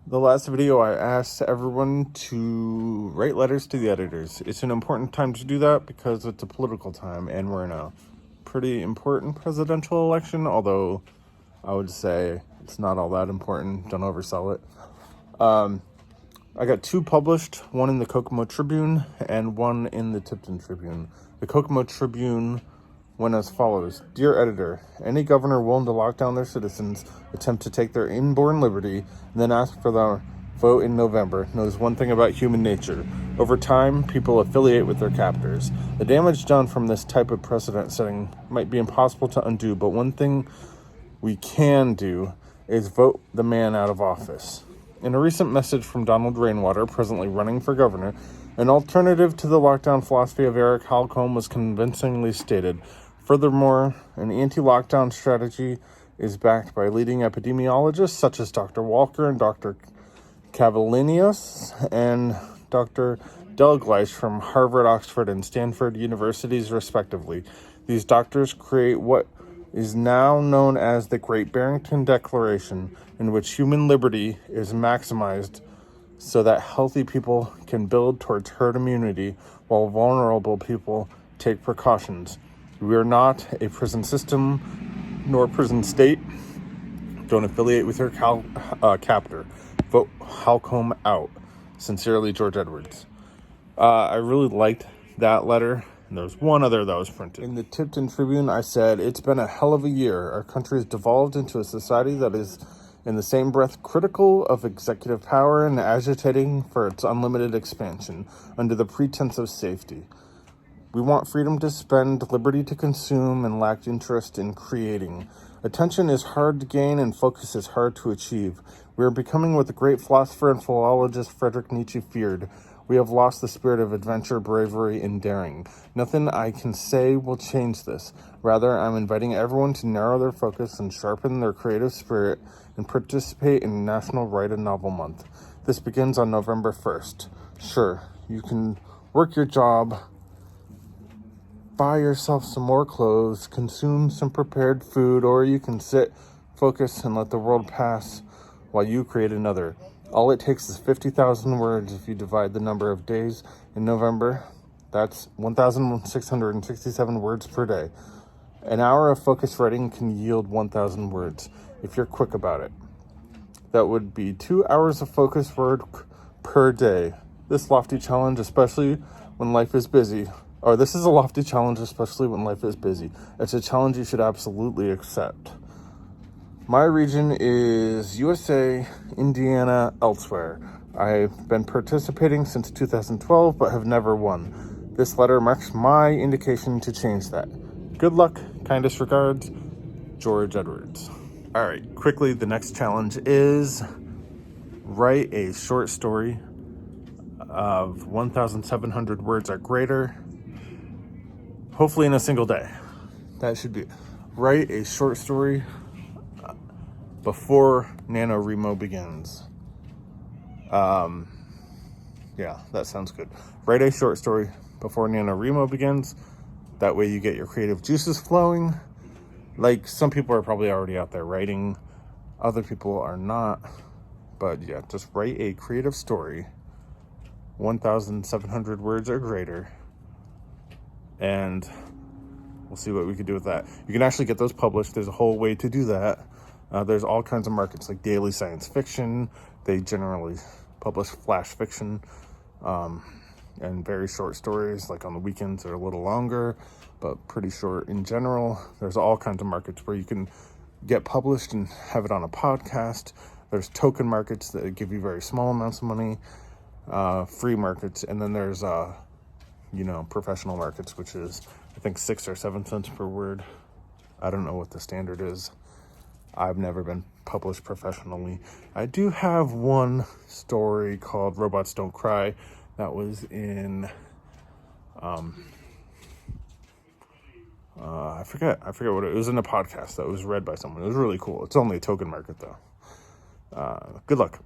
The last video, I asked everyone to write letters to the editors. It's an important time to do that because it's a political time and we're in a pretty important presidential election, although I would say it's not all that important. Don't oversell it. I got 2 published, one in the Kokomo Tribune and one in the Tipton Tribune. The Kokomo Tribune went as follows. Dear editor, any governor willing to lock down their citizens, attempt to take their inborn liberty, and then ask for their vote in November knows one thing about human nature. Over time, people affiliate with their captors. The damage done from this type of precedent setting might be impossible to undo, but one thing we can do is vote the man out of office. In a recent message from Donald Rainwater, presently running for governor, an alternative to the lockdown philosophy of Eric Halcombe was convincingly stated. Furthermore, an anti-lockdown strategy is backed by leading epidemiologists such as Dr. Walker and Dr. Cavallinius and Dr. Dalgleish from Harvard, Oxford, and Stanford universities, respectively. These doctors create what is now known as the Great Barrington Declaration, in which human liberty is maximized so that healthy people can build towards herd immunity while vulnerable people take precautions. We are not a prison system nor prison state. Don't affiliate with your captor. Vote Halcombe out. Sincerely, George Edwards. I really liked that letter. And there was one other that was printed. In the Tipton Tribune, I said, it's been a hell of a year. Our country has devolved into a society that is, in the same breath, critical of executive power and agitating for its unlimited expansion under the pretense of safety. We want freedom to spend, liberty to consume, and lack interest in creating. Attention is hard to gain and focus is hard to achieve. We are becoming what the great philosopher and philologist Friedrich Nietzsche feared. We have lost the spirit of adventure, bravery, and daring. Nothing I can say will change this. Rather, I'm inviting everyone to narrow their focus and sharpen their creative spirit and participate in National Write a Novel Month. This begins on November 1st. Sure, you can work your job, buy yourself some more clothes, consume some prepared food, or you can sit, focus, and let the world pass while you create another. All it takes is 50,000 words if you divide the number of days in November. That's 1,667 words per day. An hour of focused writing can yield 1,000 words if you're quick about it. That would be 2 hours of focused work per day. This lofty challenge, especially when life is busy, this is a lofty challenge, especially when life is busy. It's a challenge you should absolutely accept. My region is USA, Indiana, elsewhere. I've been participating since 2012, but have never won. This letter marks my indication to change that. Good luck, kindest regards, George Edwards. All right, quickly, the next challenge is write a short story of 1,700 words or greater, hopefully in a single day. That should be it. Write a short story before NaNoWriMo begins. Yeah, that sounds good. Write a short story before NaNoWriMo begins. That way you get your creative juices flowing. Like, some people are probably already out there writing. Other people are not. But yeah, just write a creative story, 1,700 words or greater. And we'll see what we can do with that. You can actually get those published. There's a whole way to do that. There's all kinds of markets like daily science fiction. They generally publish flash fiction and very short stories, like on the weekends they're a little longer, but pretty short in general. There's all kinds of markets where you can get published and have it on a podcast. There's token markets that give you very small amounts of money, free markets, and then there's professional markets, which is I think 6 or 7 cents per word. I don't know what the standard is. I've never been published professionally. I do have one story called Robots Don't Cry that was in I forget what it was in a podcast that was read by someone. It was really cool. It's only a token market though. Good luck.